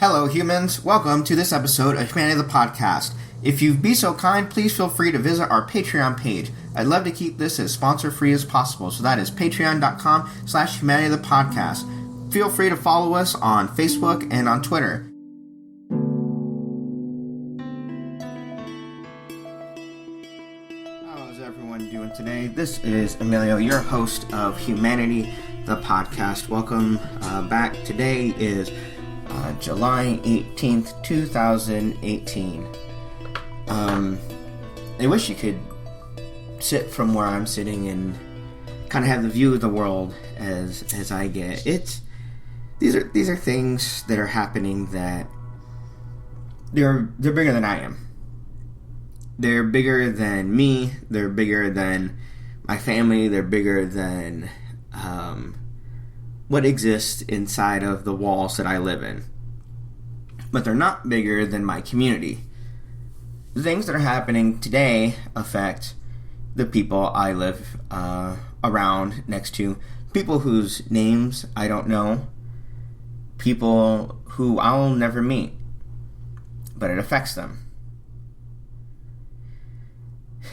Hello, humans. Welcome to this episode of Humanity the Podcast. If you'd be so kind, please feel free to visit our Patreon page. I'd love to keep this as sponsor-free as possible, so that is patreon.com/Humanity the Podcast. Feel free to follow us on Facebook and on Twitter. How is everyone doing today? This is Emilio, your host of Humanity the Podcast. Welcome back. Today is July 18th, 2018. I wish you could sit from where I'm sitting and kind of have the view of the world as I get. These are things that are happening that they're bigger than I am. They're bigger than me. They're bigger than my family. They're bigger than what exists inside of the walls that I live in. But they're not bigger than my community. The things that are happening today affect the people I live around, next to, people whose names I don't know, people who I'll never meet, but it affects them.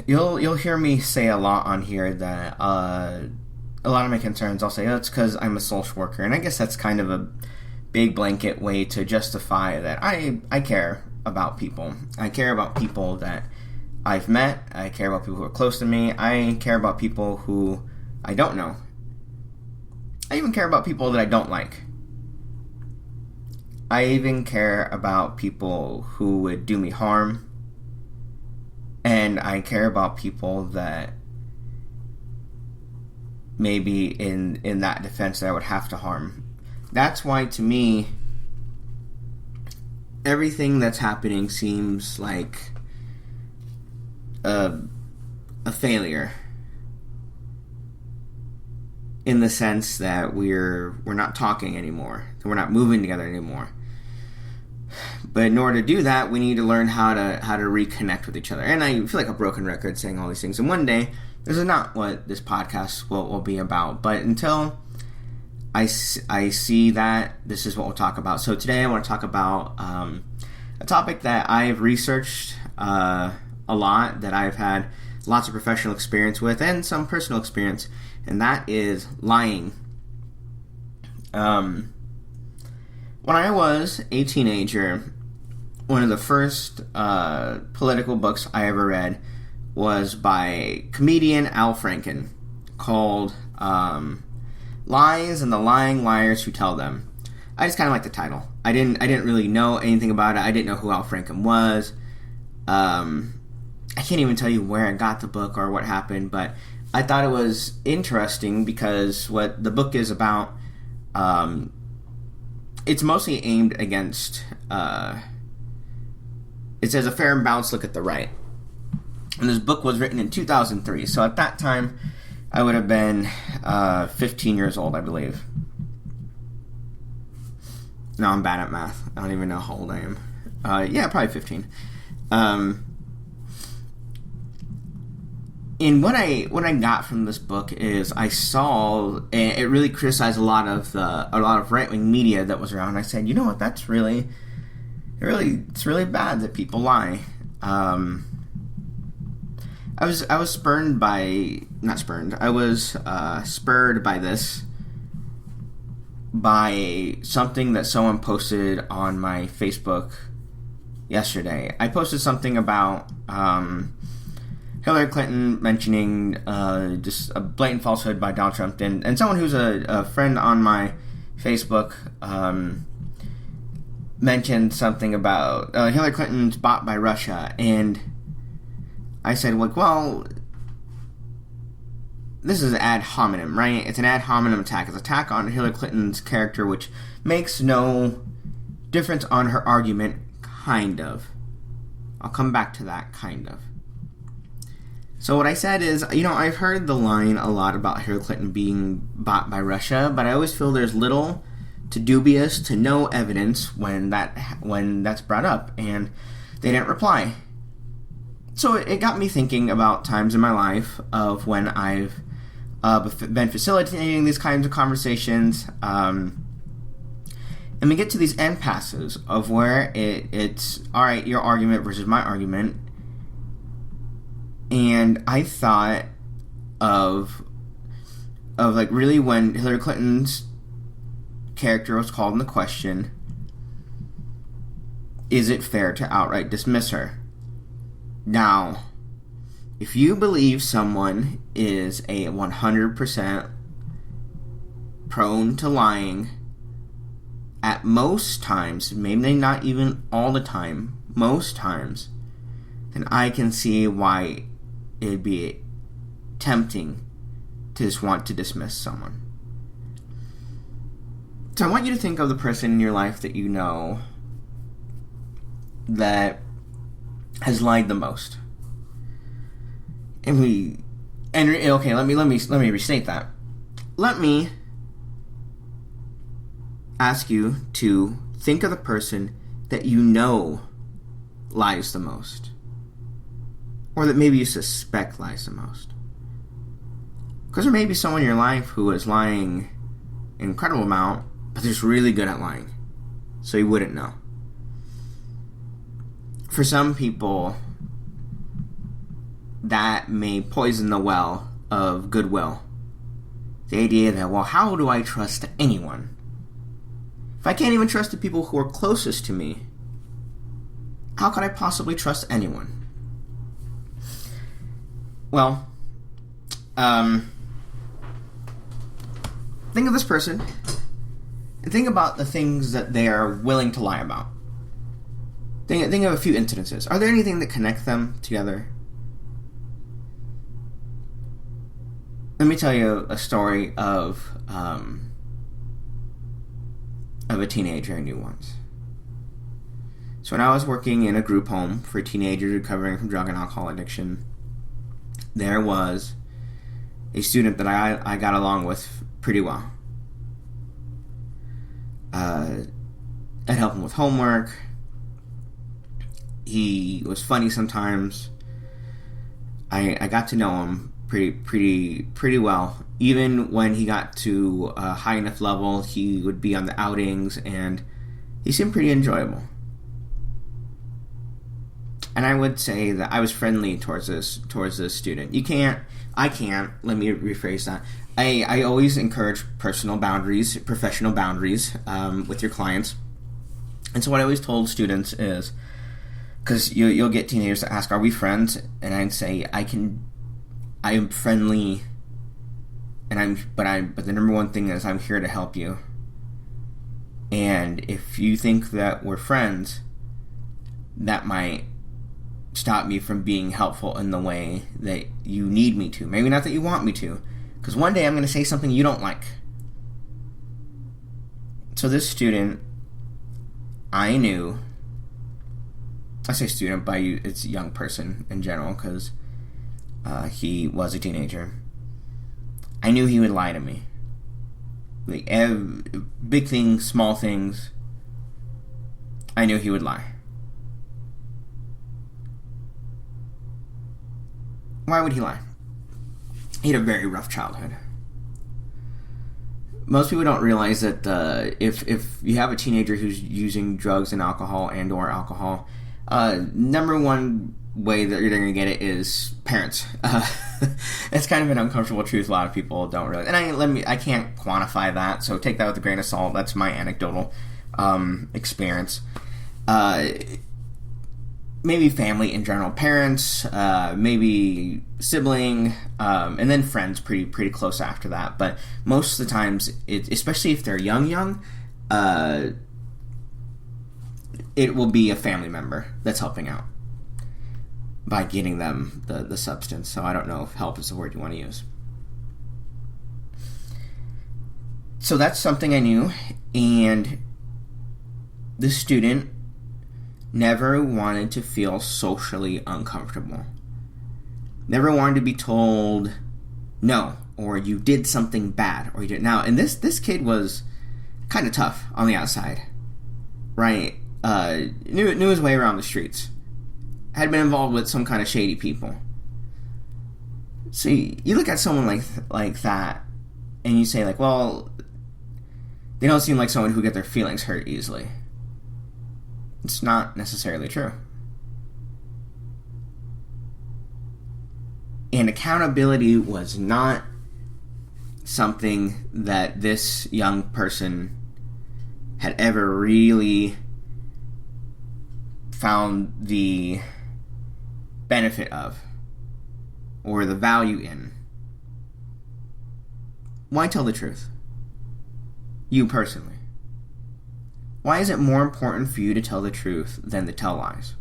You'll hear me say a lot on here that a lot of my concerns, I'll say, it's because I'm a social worker. And I guess that's kind of a big blanket way to justify that I care about people. I care about people that I've met. I care about people who are close to me. I care about people who I don't know. I even care about people that I don't like. I even care about people who would do me harm. And I care about people that maybe in that defense that I would have to harm. That's why, to me, everything that's happening seems like a failure. In the sense that we're not talking anymore. That we're not moving together anymore. But in order to do that, we need to learn how to reconnect with each other. And I feel like a broken record saying all these things. And one day, this is not what this podcast will be about. But until I see that, this is what we'll talk about. So today I want to talk about a topic that I've researched a lot, that I've had lots of professional experience with, and some personal experience, and that is lying. When I was a teenager, one of the first political books I ever read was by comedian Al Franken, called Lies and the Lying Liars Who Tell Them. I just kind of like the title. I didn't really know anything about it. I didn't know who Al Franken was. I can't even tell you where I got the book or what happened, but I thought it was interesting because what the book is about, it's mostly aimed against, it says a fair and balanced look at the right. And this book was written in 2003, so at that time, I would have been 15 years old, I believe. No, I'm bad at math. I don't even know how old I am. Yeah, probably 15. And what I got from this book is I saw it really criticized a lot of right-wing media that was around. I said, you know what? It's really bad that people lie. I was spurred by this by something that someone posted on my Facebook yesterday. I posted something about Hillary Clinton mentioning just a blatant falsehood by Donald Trump, and someone who's a friend on my Facebook mentioned something about Hillary Clinton's bought by Russia, and I said, well, this is ad hominem, right? It's an ad hominem attack. It's an attack on Hillary Clinton's character, which makes no difference on her argument, kind of. I'll come back to that, kind of. So what I said is, I've heard the line a lot about Hillary Clinton being bought by Russia, but I always feel there's little to dubious to no evidence when that's brought up, and they didn't reply. So it got me thinking about times in my life of when I've been facilitating these kinds of conversations, And we get to these end passes of where it's, all right, your argument versus my argument. And I thought of like really when Hillary Clinton's character was called into question, is it fair to outright dismiss her? Now, if you believe someone is a 100% prone to lying, at most times, maybe not even all the time, most times, then I can see why it'd be tempting to just want to dismiss someone. So I want you to think of the person in your life that you know that has lied the most. Let me restate that. Let me ask you to think of the person that you know lies the most, or that maybe you suspect lies the most. Because there may be someone in your life who is lying an incredible amount, but they're just really good at lying, so you wouldn't know. For some people, that may poison the well of goodwill. The idea that, well, how do I trust anyone? If I can't even trust the people who are closest to me, how could I possibly trust anyone? Well, think of this person and think about the things that they are willing to lie about. Think of a few incidences. Are there anything that connect them together? Let me tell you a story of a teenager I knew once. So when I was working in a group home for teenagers recovering from drug and alcohol addiction, there was a student that I got along with pretty well. I'd help him with homework. He was funny sometimes. I got to know him pretty well. Even when he got to a high enough level, he would be on the outings, and he seemed pretty enjoyable. And I would say that I was friendly towards this student. I can't, let me rephrase that. I always encourage personal boundaries, professional boundaries with your clients. And so what I always told students is, because you'll get teenagers that ask, are we friends? And I'd say, I am friendly, but the number one thing is I'm here to help you. And if you think that we're friends, that might stop me from being helpful in the way that you need me to. Maybe not that you want me to, because one day I'm going to say something you don't like. So this student, I knew, I say student, but it's a young person in general, because he was a teenager. I knew he would lie to me. Like, big things, small things, I knew he would lie. Why would he lie? He had a very rough childhood. Most people don't realize that if you have a teenager who's using drugs and alcohol or alcohol, number one way that you're going to get it is parents. It's kind of an uncomfortable truth. A lot of people don't realize, and I can't quantify that, so take that with a grain of salt. That's my anecdotal experience. Maybe family in general, parents, maybe sibling, and then friends pretty close after that. But most of the times, especially if they're young, it will be a family member that's helping out by getting them the substance. So I don't know if help is the word you want to use. So that's something I knew, and the student never wanted to feel socially uncomfortable. Never wanted to be told no, or you did something bad, or you did. Now, and this kid was kind of tough on the outside, right? Knew his way around the streets. Had been involved with some kind of shady people. So you look at someone like that, and you say, like, well, they don't seem like someone who get their feelings hurt easily. It's not necessarily true. And accountability was not something that this young person had ever really found the benefit of or the value in. Why tell the truth? You personally. Why is it more important for you to tell the truth than to tell lies?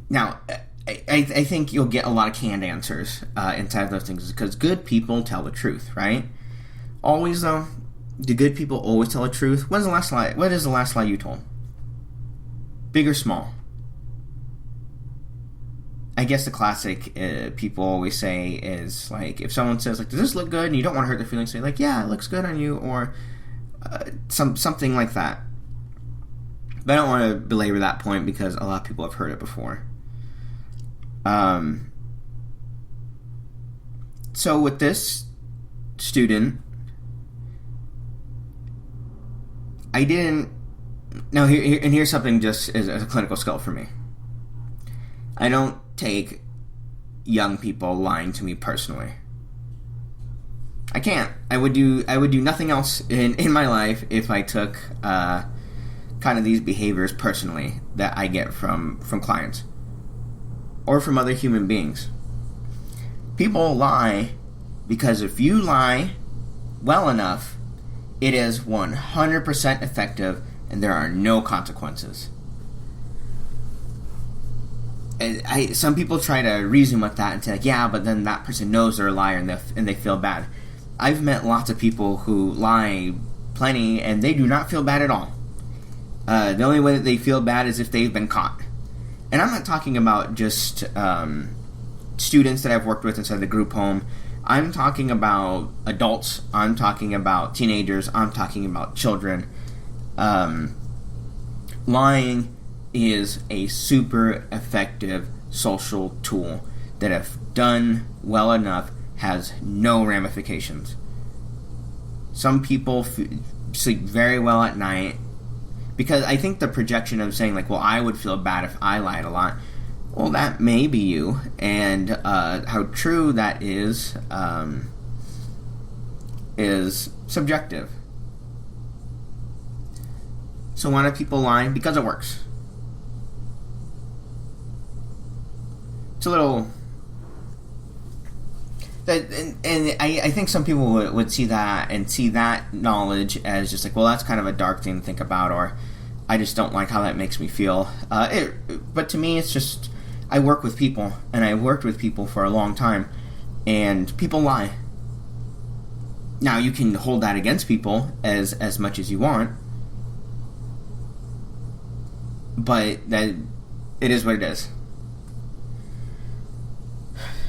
Now, I think you'll get a lot of canned answers inside of those things because good people tell the truth, right? Always, though, do good people always tell the truth? What is the last lie you told? Big or small? I guess the classic people always say is, like, if someone says, like, does this look good? And you don't want to hurt their feelings, say, like, yeah, it looks good on you, or something like that. But I don't want to belabor that point because a lot of people have heard it before. So with this student, I didn't... Now, here's something just as a clinical skill for me. I don't take young people lying to me personally. I can't. I would do nothing else in my life if I took kind of these behaviors personally that I get from clients or from other human beings. People lie because if you lie well enough, it is 100% effective and there are no consequences. Some people try to reason with that and say, like, yeah, but then that person knows they're a liar and they feel bad. I've met lots of people who lie plenty and they do not feel bad at all. The only way that they feel bad is if they've been caught. And I'm not talking about just students that I've worked with inside the group home. I'm talking about adults. I'm talking about teenagers. I'm talking about children. Lying is a super effective social tool that, if done well enough, has no ramifications. Some people sleep very well at night because I think the projection of saying, like, well, I would feel bad if I lied a lot. Well, that may be you, and how true that is subjective. So why do people lie? Because it works. It's a little... And I think some people would see that and see that knowledge as just like, well, that's kind of a dark thing to think about, or I just don't like how that makes me feel. But to me, it's just, I work with people, and I've worked with people for a long time, and people lie. Now, you can hold that against people as much as you want, but that it is what it is.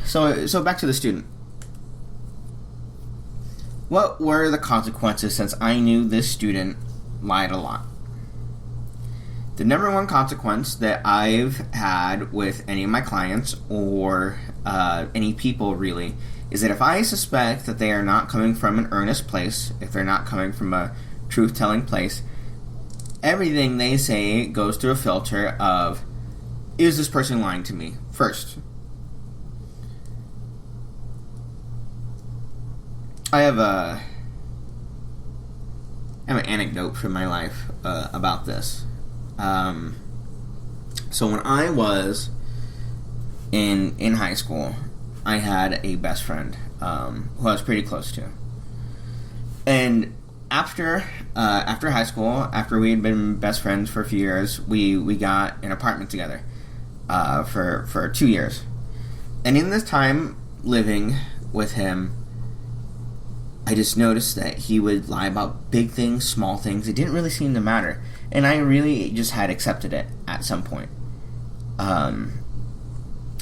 So back to the student. What were the consequences since I knew this student lied a lot? The number one consequence that I've had with any of my clients or any people really is that if I suspect that they are not coming from an earnest place, if they're not coming from a truth-telling place, everything they say goes through a filter of, is this person lying to me first? I have an anecdote from my life about this. So when I was in high school, I had a best friend who I was pretty close to. And after high school, after we had been best friends for a few years, we got an apartment together for 2 years. And in this time living with him, I just noticed that he would lie about big things, small things. It didn't really seem to matter. And I really just had accepted it at some point. And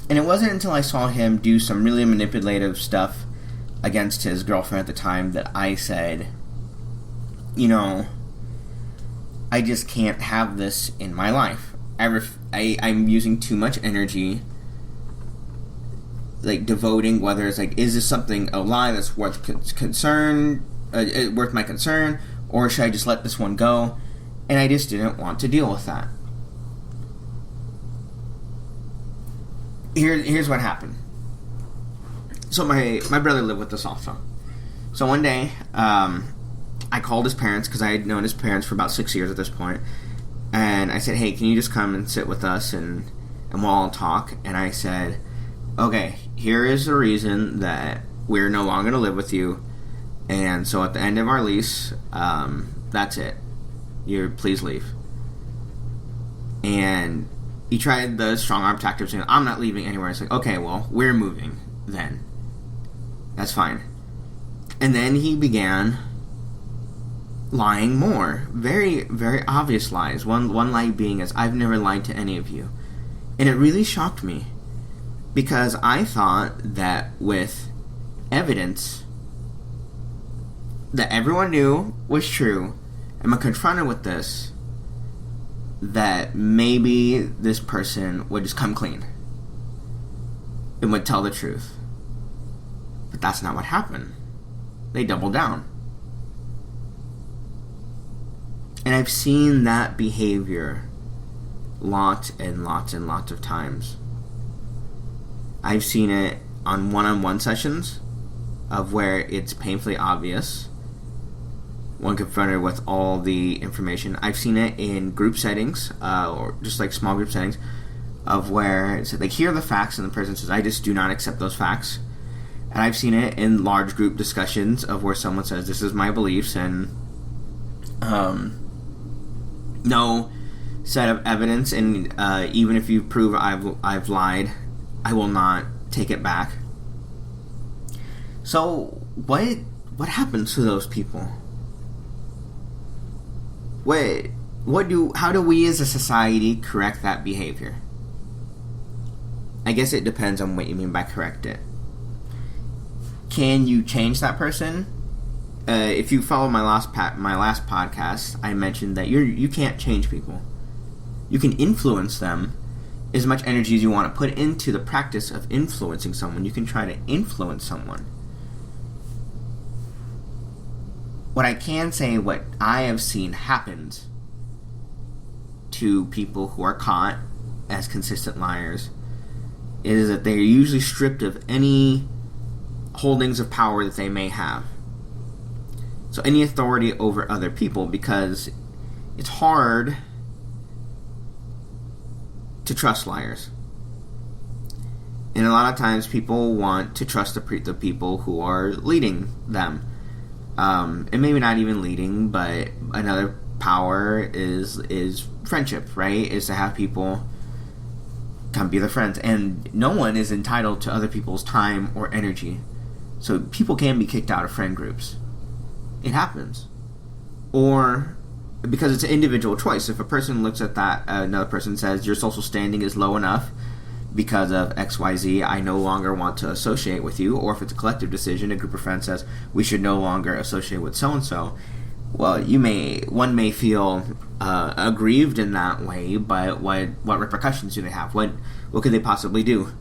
it wasn't until I saw him do some really manipulative stuff against his girlfriend at the time that I said, you know, I just can't have this in my life. I'm using too much energy, like, devoting, whether it's like, is this something, a lie that's worth concern, worth my concern, or should I just let this one go? And I just didn't want to deal with that. Here's what happened. So my brother lived with us also. So one day, I called his parents, because I had known his parents for about 6 years at this point, and I said, hey, can you just come and sit with us and we'll all talk? And I said, okay, here is the reason that we're no longer going to live with you, and so at the end of our lease, that's it. Please leave. And he tried the strong arm tactic, saying, I'm not leaving anywhere. It's like, okay, well, we're moving then. That's fine. And then he began lying more. Very, very obvious lies. One lie being is, I've never lied to any of you. And it really shocked me, because I thought that with evidence that everyone knew was true, and when confronted with this, that maybe this person would just come clean and would tell the truth. But that's not what happened. They doubled down. And I've seen that behavior lots and lots and lots of times. I've seen it on one-on-one sessions of where it's painfully obvious when confronted with all the information. I've seen it in group settings, or just like small group settings, of where it's like, here are the facts, and the person says, I just do not accept those facts. And I've seen it in large group discussions of where someone says, this is my beliefs, and no set of evidence, and even if you prove I've lied, I will not take it back. So what happens to those people? How do we as a society correct that behavior? I guess it depends on what you mean by correct it. Can you change that person? If you follow my last podcast, I mentioned that you can't change people. You can influence them as much energy as you want to put into the practice of influencing someone. You can try to influence someone. What I can say, what I have seen happens to people who are caught as consistent liars, is that they're usually stripped of any holdings of power that they may have. So any authority over other people, because it's hard to trust liars. And a lot of times people want to trust the people who are leading them. And maybe not even leading, but another power is friendship, right? Is to have people come be their friends. And no one is entitled to other people's time or energy. So people can be kicked out of friend groups. It happens. Or because it's an individual choice. If a person looks at that, another person says, your social standing is low enough because of XYZ, I no longer want to associate with you. Or if it's a collective decision, a group of friends says, we should no longer associate with so-and-so. Well, one may feel aggrieved in that way, but what repercussions do they have? What could they possibly do?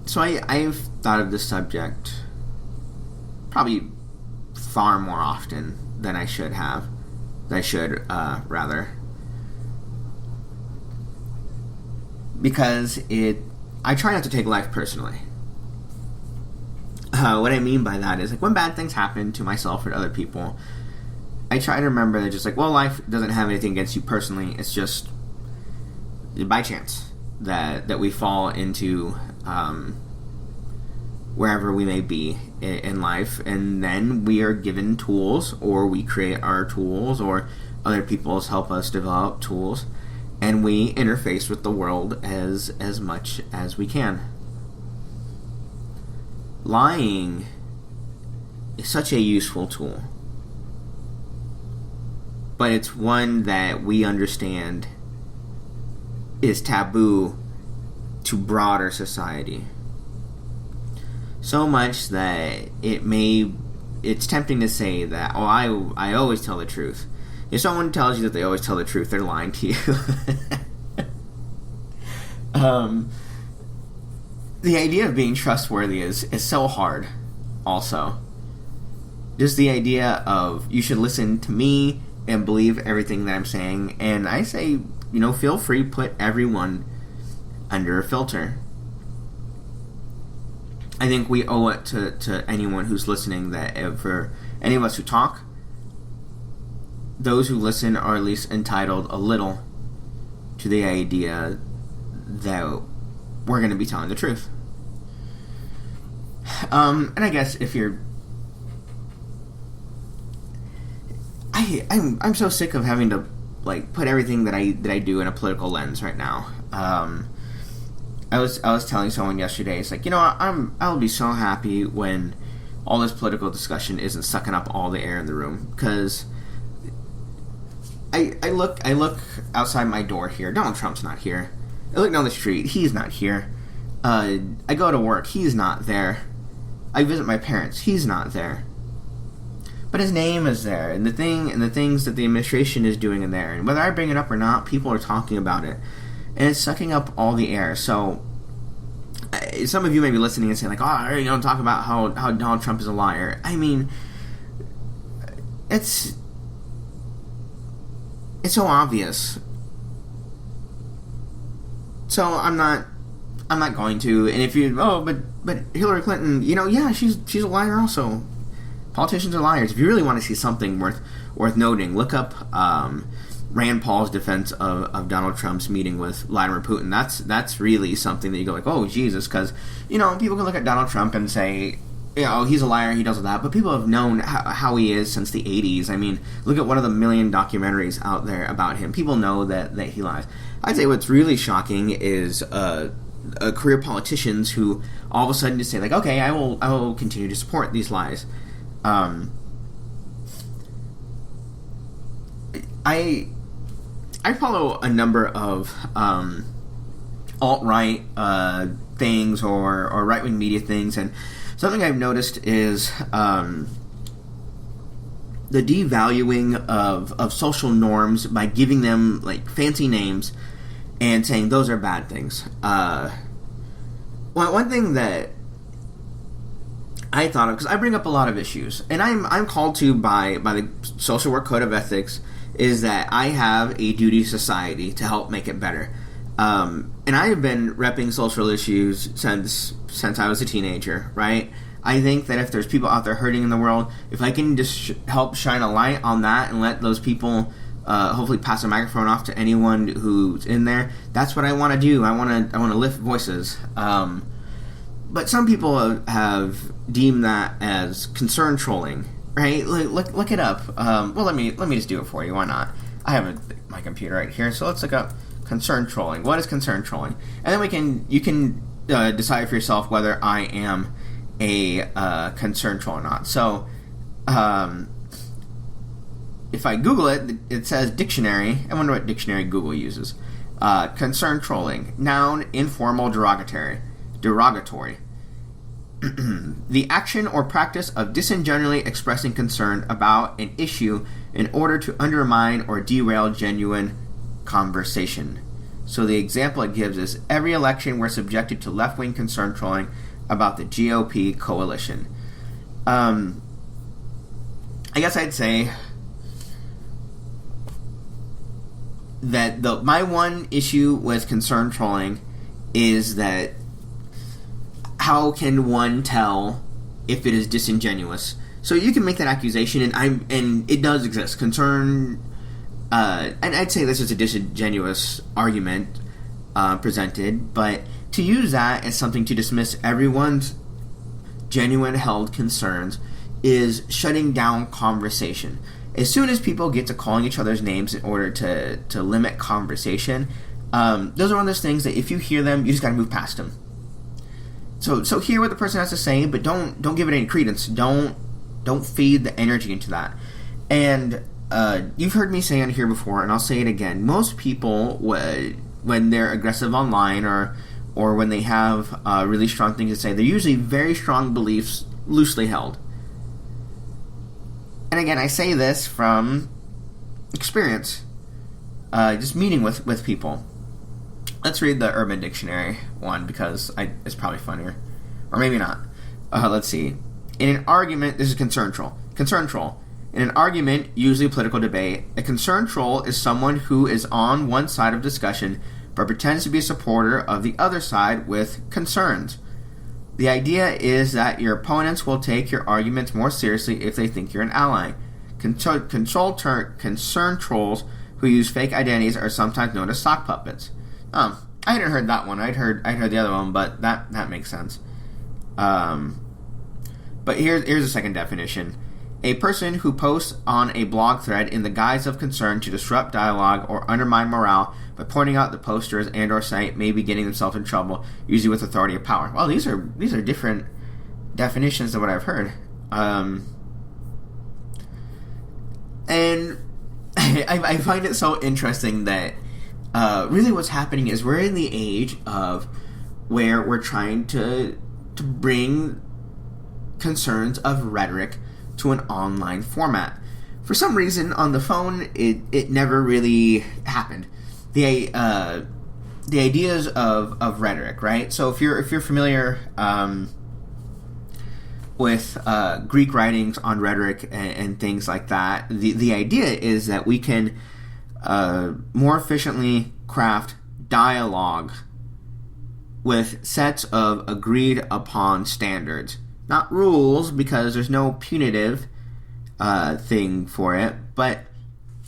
So I've thought of this subject probably far more often than I should have. Rather. Because I try not to take life personally. What I mean by that is, like, when bad things happen to myself or to other people, I try to remember that just like, well, life doesn't have anything against you personally. It's just by chance that we fall into wherever we may be in life, and then we are given tools, or we create our tools, or other people's help us develop tools, and we interface with the world as much as we can. Lying is such a useful tool, but it's one that we understand is taboo to broader society. So much that it's tempting to say that, oh, I always tell the truth. If someone tells you that they always tell the truth, they're lying to you. the idea of being trustworthy is so hard. Also, just the idea of you should listen to me and believe everything that I'm saying. And I say, feel free, put everyone under a filter. I think we owe it to anyone who's listening that for any of us who talk, those who listen are at least entitled a little to the idea that we're going to be telling the truth. And I guess if you're... I'm so sick of having to put everything that I do in a political lens right now. I was telling someone yesterday, it's I'll be so happy when all this political discussion isn't sucking up all the air in the room, because I look outside my door here. Donald Trump's not here. I look down the street. He's not here. I go to work. He's not there. I visit my parents. He's not there. But his name is there, and the things that the administration is doing in there, and whether I bring it up or not, people are talking about it, and it's sucking up all the air. So some of you may be listening and saying talk about how Donald Trump is a liar. I mean, it's so obvious. So I'm not going to. And if you but Hillary Clinton, yeah, she's a liar also. Politicians are liars. If you really want to see something worth noting, look up Rand Paul's defense of Donald Trump's meeting with Vladimir Putin. That's really something that you go oh Jesus, because people can look at Donald Trump and say he's a liar, he does that, but people have known how he is since the 80s. I mean, look at one of the million documentaries out there about him. People know that he lies. I'd say what's really shocking is career politicians who all of a sudden just say okay, I will continue to support these lies. I follow a number of alt-right things or right-wing media things, and something I've noticed is the devaluing of social norms by giving them fancy names and saying those are bad things. One thing that I thought of, because I bring up a lot of issues, and I'm called to by the Social Work Code of Ethics, is that I have a duty to society to help make it better. And I have been repping social issues since I was a teenager, right? I think that if there's people out there hurting in the world, if I can just help shine a light on that and let those people hopefully pass a microphone off to anyone who's in there, that's what I want to do. I want to lift voices. But some people have deemed that as concern trolling, right? Look it up. Well, let me just do it for you. Why not? I have my computer right here, so let's look up concern trolling. What is concern trolling? And then you can decide for yourself whether I am a concern troll or not. So, if I Google it, it says dictionary. I wonder what dictionary Google uses. Concern trolling: noun, informal, derogatory. The action or practice of disingenuously expressing concern about an issue in order to undermine or derail genuine conversation. So the example it gives is, every election we're subjected to left-wing concern trolling about the GOP coalition. I guess I'd say that my one issue with concern trolling is that how can one tell if it is disingenuous? So you can make that accusation, and it does exist. Concern, and I'd say this is a disingenuous argument presented, but to use that as something to dismiss everyone's genuine held concerns is shutting down conversation. As soon as people get to calling each other's names in order to limit conversation, those are one of those things that if you hear them, you just got to move past them. So hear what the person has to say, but don't give it any credence. Don't feed the energy into that. And you've heard me say on here before, and I'll say it again. Most people, when they're aggressive online or when they have really strong things to say, they're usually very strong beliefs, loosely held. And again, I say this from experience, just meeting with people. Let's read the Urban Dictionary one because it's probably funnier. Or maybe not. Let's see. In an argument, this is concern troll. Concern troll. In an argument, usually a political debate, a concern troll is someone who is on one side of discussion but pretends to be a supporter of the other side with concerns. The idea is that your opponents will take your arguments more seriously if they think you're an ally. Concern trolls who use fake identities are sometimes known as sock puppets. I hadn't heard that one. I'd heard the other one, but that makes sense. But here's a second definition. A person who posts on a blog thread in the guise of concern to disrupt dialogue or undermine morale by pointing out the posters and or site may be getting themselves in trouble, usually with authority or power. Well, these are different definitions than what I've heard. And I find it so interesting that really what's happening is we're in the age of where we're trying to bring concerns of rhetoric to an online format. For some reason, on the phone, it never really happened. The ideas of rhetoric, right? So if you're familiar with Greek writings on rhetoric and things like that, the idea is that we can more efficiently craft dialogue with sets of agreed upon standards. Not rules, because there's no punitive thing for it, but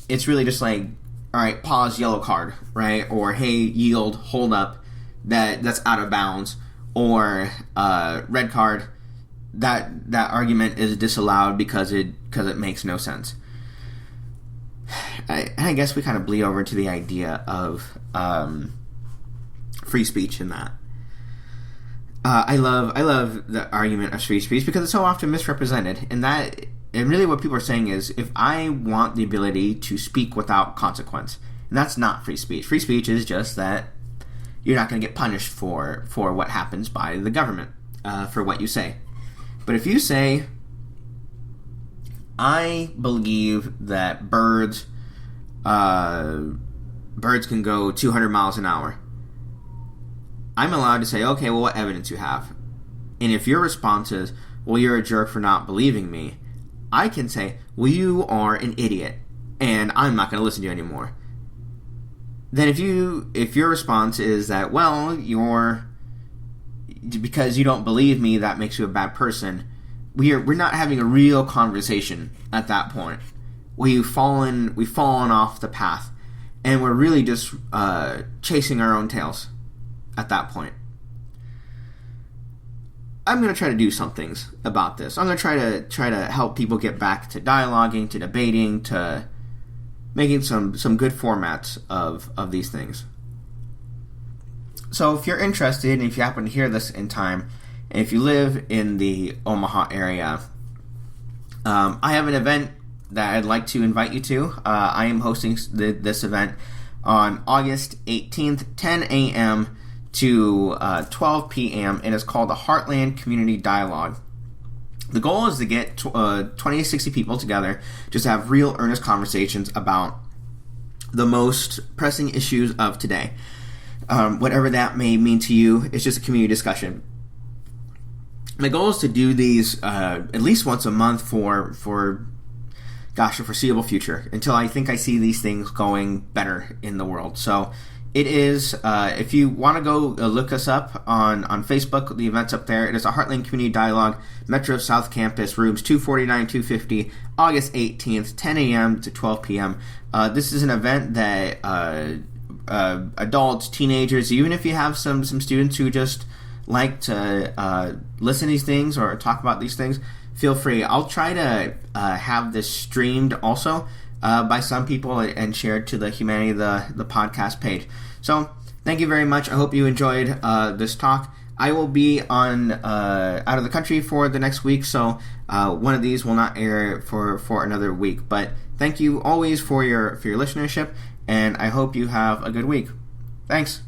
it's really just like, all right, pause, yellow card, right? Or hey, yield, hold up, that's out of bounds, or red card, that argument is disallowed because it makes no sense. I guess we kind of bleed over to the idea of free speech in that. I love the argument of free speech because it's so often misrepresented, and really what people are saying is, if I want the ability to speak without consequence, and that's not free speech. Free speech is just that you're not going to get punished for what happens by the government for what you say. But if you say, I believe that birds can go 200 miles an hour, I'm allowed to say, okay, well, what evidence you have? And if your response is, well, you're a jerk for not believing me, I can say, well, you are an idiot, and I'm not going to listen to you anymore. Then if your response is that, well, because you don't believe me, that makes you a bad person, we're not having a real conversation at that point. We've fallen off the path, and we're really just chasing our own tails at that point. I'm going to try to do some things about this. I'm going to try to help people get back to dialoguing, to debating, to making some good formats of these things. So if you're interested, and if you happen to hear this in time, and if you live in the Omaha area, I have an event that I'd like to invite you to. I am hosting this event on August 18th, 10 a.m. to 12 p.m. It is called the Heartland Community Dialogue. The goal is to get 20 to 60 people together just to have real, earnest conversations about the most pressing issues of today. Whatever that may mean to you, it's just a community discussion. My goal is to do these at least once a month for the foreseeable future, until I think I see these things going better in the world. So it is, if you want to go look us up on Facebook, the event's up there. It is a Heartland Community Dialogue, Metro South Campus, rooms 249, 250, August 18th, 10 a.m. to 12 p.m. This is an event that adults, teenagers, even if you have some students who just like to listen to these things or talk about these things, feel free. I'll try to have this streamed also by some people and shared to the Humanity the podcast page. So thank you very much. I hope you enjoyed this talk. I will be on out of the country for the next week, so one of these will not air for another week. But thank you always for your listenership, and I hope you have a good week. Thanks.